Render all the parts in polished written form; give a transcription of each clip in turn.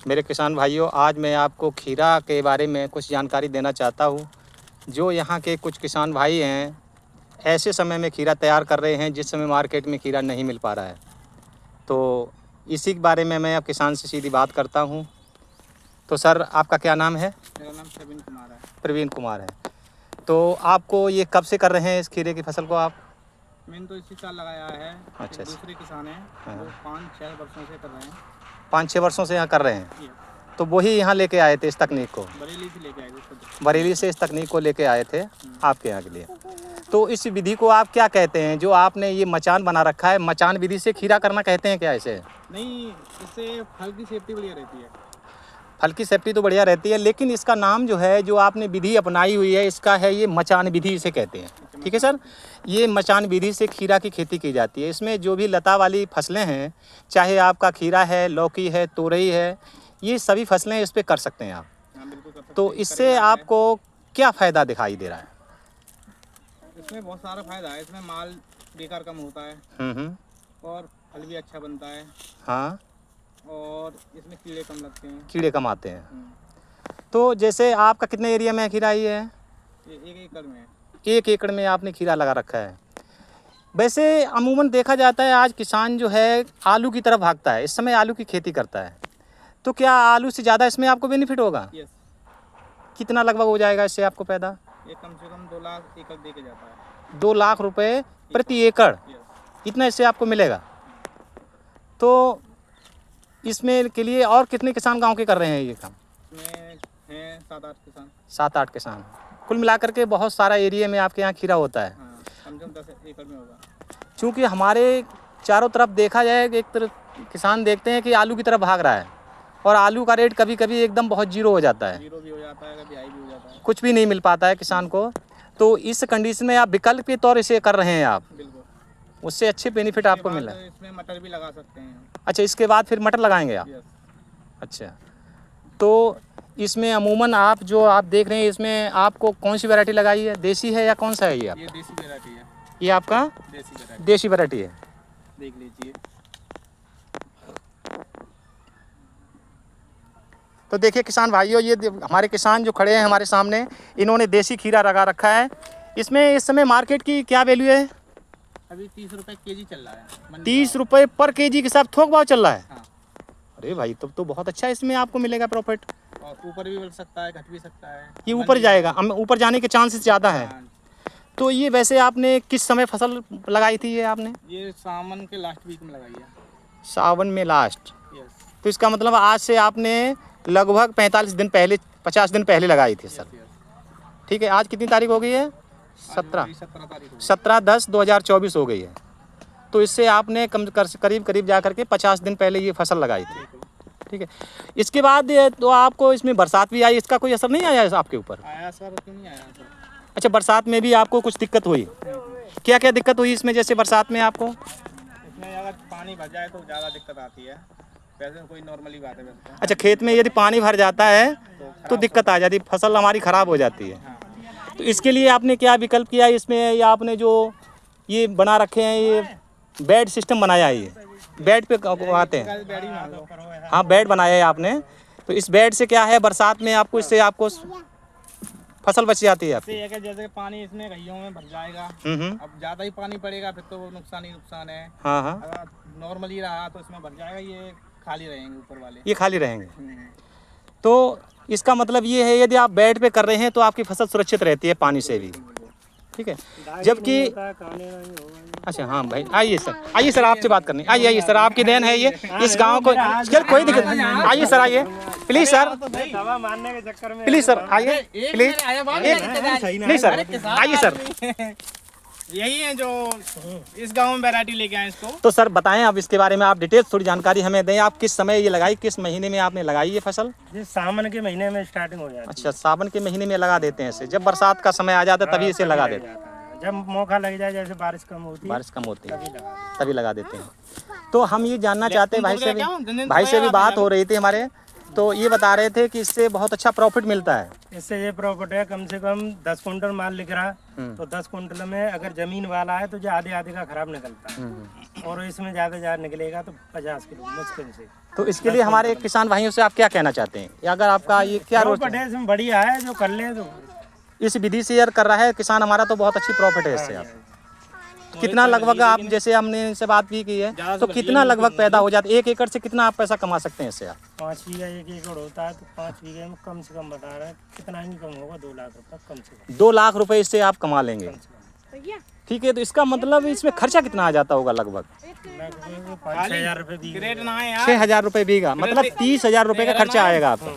मेरे किसान भाइयों, आज मैं आपको खीरा के बारे में कुछ जानकारी देना चाहता हूँ। जो यहाँ के कुछ किसान भाई हैं, ऐसे समय में खीरा तैयार कर रहे हैं जिस समय मार्केट में खीरा नहीं मिल पा रहा है। तो इसी के बारे में मैं अब किसान से सीधी बात करता हूँ। तो सर, आपका क्या नाम है? मेरा नाम प्रवीण कुमार है। प्रवीण कुमार है। तो आपको ये कब से कर रहे हैं इस खीरे की फसल को आप? मैंने तो इसी साल लगाया है। अच्छा। दूसरे किसान हैं, वो 5-6 वर्षों से कर रहे हैं। 5-6 वर्षों से यहाँ कर रहे हैं। तो वही यहाँ लेके आए थे इस तकनीक को? बरेली से लेके आए थे। बरेली से इस तकनीक को लेके आए थे आपके यहाँ के लिए। तो इस विधि को आप क्या कहते हैं, जो आपने ये मचान बना रखा है? मचान विधि से खीरा करना कहते हैं क्या इसे? नहीं, इससे फल की सेफ्टी बढ़िया रहती है। फल की सेफ्टी तो बढ़िया रहती है, लेकिन इसका नाम जो है, जो आपने विधि अपनाई हुई है, इसका है ये मचान विधि इसे कहते हैं। ठीक है सर, ये मचान विधि से खीरा की खेती की जाती है। इसमें जो भी लता वाली फसलें हैं, चाहे आपका खीरा है, लौकी है, तोरई है, ये सभी फसलें इस पर कर सकते हैं आप। बिल्कुल कर सकते हैं। तो इससे आपको क्या फ़ायदा दिखाई दे रहा है? इसमें बहुत सारा फायदा है। इसमें माल बेकार कम होता है और फल भी अच्छा बनता है। हाँ, और इसमें कीड़े कम लगते हैं। कीड़े कम आते हैं। तो जैसे आपका कितने एरिया में खीरा ये है? ये 1 एकड़ में है। 1 एकड़ में आपने खीरा लगा रखा है। वैसे अमूमन देखा जाता है आज किसान जो है आलू की तरफ भागता है, इस समय आलू की खेती करता है। तो क्या आलू से ज़्यादा इसमें आपको बेनिफिट होगा? यस। कितना लगभग हो जाएगा इससे आपको पैदा? ये कम से कम 2 लाख एकड़ दे के जाता है। 2 लाख रुपए प्रति एकड़, इतना इससे आपको मिलेगा। तो इसमें के लिए और कितने किसान गांव के कर रहे हैं ये काम? इसमें हैं 7-8 किसान। 7-8 किसान। कुल मिलाकर के बहुत सारा एरिया में आपके यहाँ खीरा होता है। हाँ, कम से कम 10 एकड़ में होगा। चूँकि हमारे चारों तरफ देखा जाए, एक तरफ किसान देखते हैं कि आलू की तरफ भाग रहा है, और आलू का रेट कभी कभी एकदम बहुत जीरो हो जाता है। जीरो भी हो जाता है, कभी हाई भी हो जाता है। कुछ भी नहीं मिल पाता है किसान को। तो इस कंडीशन में आप विकल्प के तौर इसे कर रहे हैं आप, बिल्कुल। उससे अच्छे बेनिफिट आपको मिल रहा है। इसमें मटर भी लगा सकते हैं। अच्छा, इसके बाद फिर मटर लगाएंगे आप? यस। अच्छा, तो इसमें अमूमन आप जो आप देख रहे हैं, इसमें आपको कौन सी वैरायटी लगाई है? देसी है या कौन सा है ये? ये देसी वैरायटी है। ये आपका देसी वैरायटी है। देख लीजिए। तो देखिए किसान भाइयों, ये हमारे किसान जो खड़े हैं हमारे सामने, इन्होंने देसी खीरा लगा रखा है। इसमें इस समय मार्केट की क्या वैल्यू है? अभी 30 रुपए केजी चल रहा है। 30 रुपये पर केजी के हिसाब थोक भाव चल रहा है। हाँ। अरे भाई, तब तो बहुत अच्छा इसमें आपको मिलेगा प्रॉफिट। और ऊपर भी बढ़ सकता है, घट भी सकता है। ये ऊपर जाएगा, हम ऊपर जाने के चांसेस ज़्यादा है। हाँ। तो ये वैसे आपने किस समय फसल लगाई थी ये आपने? ये सावन के लास्ट वीक में लगाई है। सावन में लास्ट? यस। तो इसका मतलब आज से आपने लगभग 45 दिन पहले, 50 दिन पहले लगाई थी सर। ठीक है, आज कितनी तारीख हो गई है? 17/10/2024 हो गई है। तो इससे आपने करीब जा करके 50 दिन पहले ये फसल लगाई थी। ठीक है, इसके बाद तो आपको इसमें बरसात भी आई, इसका कोई असर नहीं आया आपके ऊपर? आया सर, क्यों नहीं आया सर? अच्छा, बरसात में भी आपको कुछ दिक्कत हुई? क्या क्या दिक्कत हुई इसमें, जैसे बरसात में आपको? इसमें अगर पानी भर जाए तो ज़्यादा दिक्कत आती है। वैसे कोई नॉर्मली बात है वैसे। अच्छा, खेत में यदि पानी भर जाता है तो दिक्कत आ जाती है, फसल हमारी ख़राब हो जाती है। तो इसके लिए आपने क्या विकल्प किया इसमें, या आपने जो ये बना रखे हैं, ये बेड सिस्टम बनाया है, ये बेड पे आते हैं? हाँ, बेड बनाया है आपने। तो इस बेड से क्या है, बरसात में आपको इससे आपको फसल बच जाती है आपकी। जैसे पानी इसमें गहियों में भर जाएगा, अब ज़्यादा ही पानी पड़ेगा फिर तो वो नुकसान ही नुकसान है। हाँ हाँ, अगर नॉर्मली रहा तो इसमें भर जाएगा, ये खाली रहेंगे ऊपर वाले। ये खाली रहेंगे। तो इसका मतलब ये है, यदि आप बेड पे कर रहे हैं तो आपकी फसल सुरक्षित रहती है पानी से भी। ठीक है, जबकि अच्छा, हाँ भाई, आइए सर आपसे बात करनी। आइए सर, आपकी देन है ये इस गांव को। चल, कोई दिक्कत नहीं, आइए सर, आइए प्लीज़ सर, प्लीज़ सर, आइए प्लीज़। नहीं सर, आइए सर। यही है जो इस गांव में वैरायटी लेके आए इसको। तो सर बताएं अब इसके बारे में, आप डिटेल थोड़ी जानकारी हमें दें। आप किस समय ये लगाई, किस महीने में आपने लगाई ये फसल? ये सावन के महीने में स्टार्टिंग हो जाती है। अच्छा, सावन के महीने में लगा देते हैं इसे, जब बरसात का समय आ जाता है तभी इसे लगा देते हैं। जब मौका लग जाए, जैसे बारिश कम होती है तभी लगा देते हैं। तो हम ये जानना चाहते हैं, भाई से भी बात हो रही थी हमारे, तो ये बता रहे थे कि इससे बहुत अच्छा प्रॉफिट मिलता है। इससे ये प्रॉफिट है, कम से कम 10 कुंटल माल लिख रहा, तो 10 कुंटल में अगर जमीन वाला है तो जो आधे आधे का खराब निकलता है, और इसमें ज़्यादा निकलेगा तो 50 किलो मुश्किल से। तो इसके लिए हमारे किसान भाइयों से आप क्या कहना चाहते हैं, या अगर आपका ये क्या रोज प्रॉफिट है इसमें, बढ़िया है जो कर ले तो। इस विधि से यार कर रहा है किसान हमारा तो बहुत अच्छी प्रॉफिट है इससे। आप कितना लगभग, आप जैसे हमने इनसे बात भी की है, तो कितना लगभग पैदा हो जाता है 1 एकड़ से, कितना आप पैसा कमा सकते हैं इससे आप? 5 बीघा 1 एकड़ होता है तो 5 बीघे में कम से कम बता रहा है कितना ही कम होगा, 2 लाख रुपये कम से कम। 2 लाख रुपए इससे आप कमा लेंगे, ठीक है। तो इसका मतलब इसमें खर्चा कितना आ जाता होगा? लगभग 5-6 रुपये बीघा। 6,000 रुपये बीघा, मतलब 30,000 रुपये का खर्चा आएगा आपका।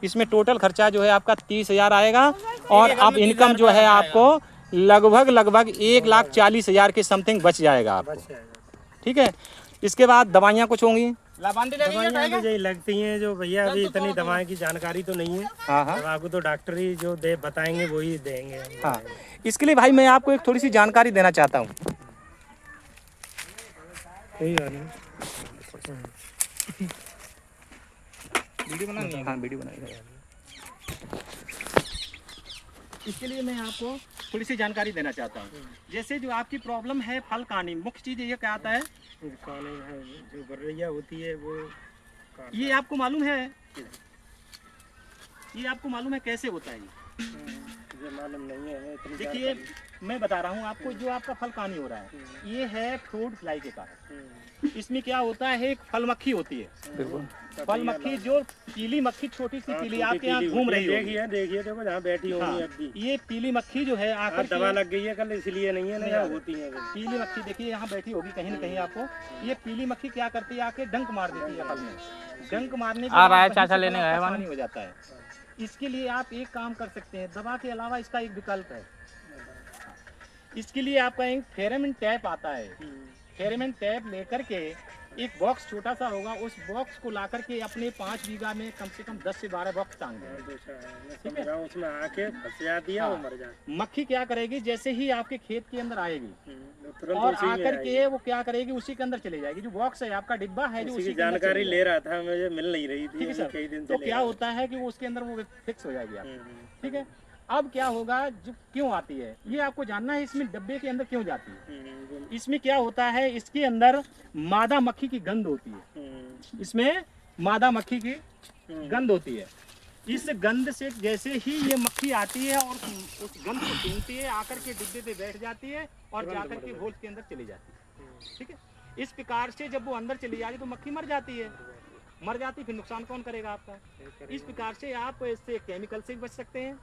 इसमें टोटल खर्चा जो है आपका 30,000 आएगा, और आप इनकम जो है आपको लगभग 1,40,000 के समथिंग बच जाएगा आपको, ठीक है। इसके बाद दवाइयाँ कुछ होंगी? दवाइयाँ तो यही लगती हैं जो भैया, अभी इतनी दवाएं की जानकारी तो नहीं है। हाँ हाँ, आपको तो डॉक्टर ही जो दे बताएंगे वही देंगे। हाँ। इसके लिए भाई मैं आपको एक थोड़ी सी जानकारी देना चाहता हूँ। हाँ, वीडियो बनाइए। इसके लिए मैं आपको थोड़ी सी जानकारी देना चाहता हूँ। जैसे जो आपकी प्रॉब्लम है फल कानी, मुख्य चीज़ ये क्या आता है? जो बर्रिया होती है वो, ये आपको मालूम है? ये आपको मालूम है कैसे होता है? मुझे मालूम नहीं है। देखिए मैं बता रहा हूँ आपको, जो आपका फल कानी हो रहा है, ये है फ्रूट फ्लाई के कारण। इसमें क्या होता है, एक फल मक्खी होती है, फल मक्खी, जो पीली मक्खी, छोटी सी पीली आपके यहाँ घूम रही है। देखिए देखो जहाँ बैठी होगी अभी। ये पीली मक्खी जो है आकर दवा लग गई है कल, इसलिए नहीं है, नहीं होती है पीली मक्खी। देखिए यहाँ बैठी होगी कहीं न कहीं आपको। ये पीली मक्खी क्या करती है, आके डंक मार देती है फल में। डंक मारने के बाद चाचा लेने आया हो जाता है। इसके लिए आप एक काम कर सकते हैं, दवा के अलावा इसका एक विकल्प है। इसके लिए आपका एक फेरोमोन टैप आता है। फेरोमोन टैप लेकर के, एक बॉक्स छोटा सा होगा, उस बॉक्स को ला करके अपने 5 बीघा में कम से कम 10 से 12 बॉक्स टांग दें, ठीक है। उसमें आके फंस जाती है, वो मर जाती है। मक्खी क्या करेगी, जैसे ही आपके खेत के अंदर आएगी और आकर के वो क्या करेगी, उसी के अंदर चली जाएगी। जो बॉक्स है आपका, डिब्बा है, जो उसी की जानकारी ले रहा था, मुझे मिल नहीं रही थी, ठीक है सर। कई दिन तो क्या होता है कि वो उसके अंदर वो फिक्स हो जाएगी आप, ठीक है। अब क्या होगा, जो क्यों आती है ये आपको जानना है, इसमें डब्बे के अंदर क्यों जाती है। इसमें क्या होता है, इसके अंदर मादा मक्खी की गंध होती है। इसमें मादा मक्खी की गंध होती है। इस गंध से जैसे ही ये मक्खी आती है और उस गंध को सूंघती है, आकर के डिब्बे पे बैठ जाती है और जाकर के घोल के अंदर चली जाती है, ठीक है। इस प्रकार से जब वो अंदर चली जाती तो मक्खी मर जाती है। मर जाती फिर नुकसान कौन करेगा आपका। इस प्रकार से आप इससे केमिकल से बच सकते हैं।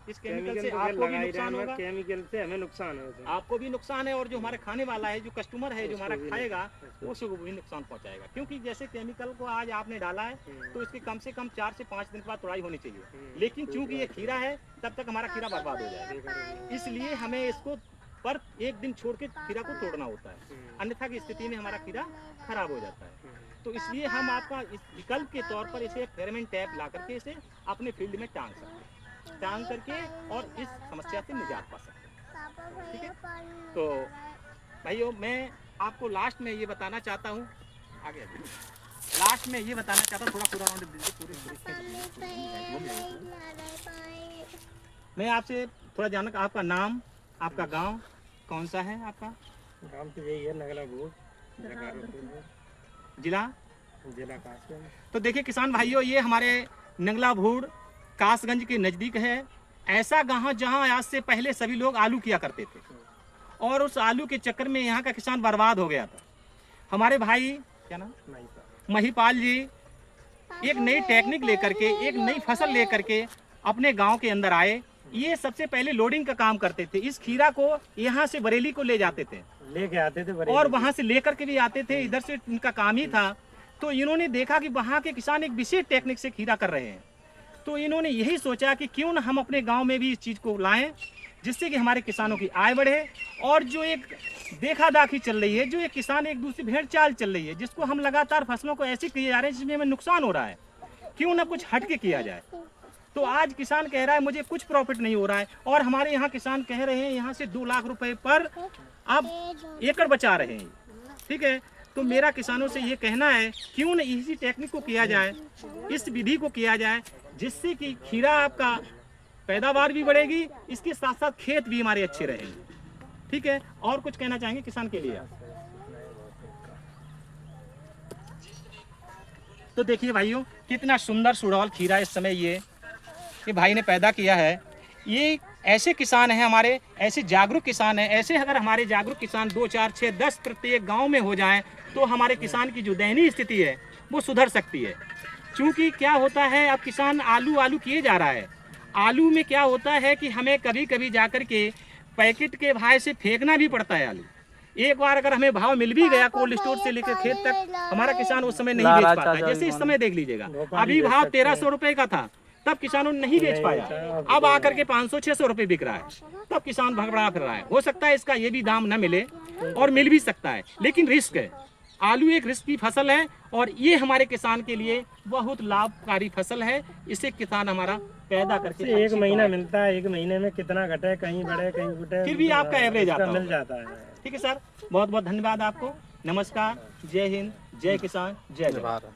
इस केमिकल से आपको भी नुकसान होगा, केमिकल से हमें नुकसान है, आपको भी नुकसान है, और जो हमारे खाने वाला है, जो कस्टमर है, जो हमारा खाएगा, उसको भी नुकसान पहुंचाएगा। क्योंकि जैसे केमिकल को आज आपने डाला है तो इसकी कम से कम 4 से 5 दिन के बाद तोड़ाई होनी चाहिए, लेकिन चूंकि ये खीरा है तब तक हमारा खीरा बर्बाद हो जाएगा। इसलिए हमें इसको पर एक दिन छोड़ के खीरा को तोड़ना होता है, अन्यथा की स्थिति में हमारा खीरा खराब हो जाता है। तो इसलिए हम आपका इस विकल्प के तौर पर इसे फेरोमोन टैप ला करके इसे अपने फील्ड में टांग सकते हैं, टांग करके और इस समस्या से निजात पा सकते हैं, ठीक है। तो भाइयों मैं आपको लास्ट में ये बताना चाहता हूँ, आगे लास्ट में ये बताना चाहता हूँ, थोड़ा पूरा राउंड मैं आपसे थोड़ा जानना, आपका नाम, आपका गांव कौन सा है? आपका गांव तो यही है, नगला भूड, जिला कासगंज। तो देखिए किसान भाइयों, ये हमारे नंगला भूड कासगंज के नज़दीक है। ऐसा गांव जहां आज से पहले सभी लोग आलू किया करते थे, और उस आलू के चक्कर में यहाँ का किसान बर्बाद हो गया था। हमारे भाई क्या नाम, महिपाल जी, एक नई टेक्निक लेकर के, एक नई फसल लेकर के अपने गांव के अंदर आए। ये सबसे पहले लोडिंग का काम करते थे। इस खीरा को यहाँ से बरेली को ले जाते थे, लेके आते थे और वहाँ से लेकर के भी आते थे, इधर से इनका काम ही था। तो इन्होंने देखा कि वहाँ के किसान एक विशेष टेक्निक से खीरा कर रहे हैं, तो इन्होंने यही सोचा कि क्यों ना हम अपने गांव में भी इस चीज़ को लाएं, जिससे कि हमारे किसानों की आय बढ़े। और जो एक देखा दाखी चल रही है, जो एक किसान एक दूसरी भेड़ चाल चल रही है, जिसको हम लगातार फसलों को ऐसे किए जा रहे हैं जिसमें हमें नुकसान हो रहा है, क्यों ना कुछ हट के किया जाए। तो आज किसान कह रहा है मुझे कुछ प्रॉफिट नहीं हो रहा है, और हमारे यहाँ किसान कह रहे हैं यहाँ से 2 लाख रुपए पर आप एकड़ बचा रहे हैं, ठीक है। तो मेरा किसानों से ये कहना है, क्यों न इसी टेक्निक को किया जाए, इस विधि को किया जाए, जिससे कि खीरा आपका पैदावार भी बढ़ेगी, इसके साथ साथ खेत भी हमारे अच्छे रहेंगे। ठीक है, और कुछ कहना चाहेंगे किसान के लिए? तो देखिए भाइयों, कितना सुंदर सुडौल खीरा इस समय ये भाई ने पैदा किया है। ये ऐसे किसान हैं हमारे, ऐसे जागरूक किसान हैं। ऐसे अगर हमारे जागरूक किसान 2, 4, 6, 10 प्रत्येक गांव में हो जाएं, तो हमारे किसान की जो दयनीय स्थिति है वो सुधर सकती है। क्योंकि क्या होता है, अब किसान आलू किए जा रहा है। आलू में क्या होता है कि हमें कभी कभी जाकर के पैकेट के भाव से फेंकना भी पड़ता है आलू। एक बार अगर हमें भाव मिल भी गया कोल्ड स्टोर से लेकर खेत तक, हमारा किसान उस समय नहीं बेच पाता है। जैसे इस समय देख लीजिएगा, अभी भाव 1300 रुपए का था, तब किसानों ने नहीं बेच पाया। अब आकर के 500-600 रुपए बिक रहा है, तब किसान भगभड़ा फिर रहा है। हो सकता है इसका ये भी दाम न मिले, और मिल भी सकता है, लेकिन रिस्क है। आलू एक रिस्क की फसल है, और ये हमारे किसान के लिए बहुत लाभकारी फसल है। इसे किसान हमारा पैदा करके 1 महीना मिलता है, 1 महीने में कितना घटे, कहीं बढ़े कहीं घटे, फिर भी आपका एवरेज आता मिल जाता है। ठीक है सर, बहुत बहुत धन्यवाद आपको। नमस्कार, जय हिंद, जय किसान, जय भारत।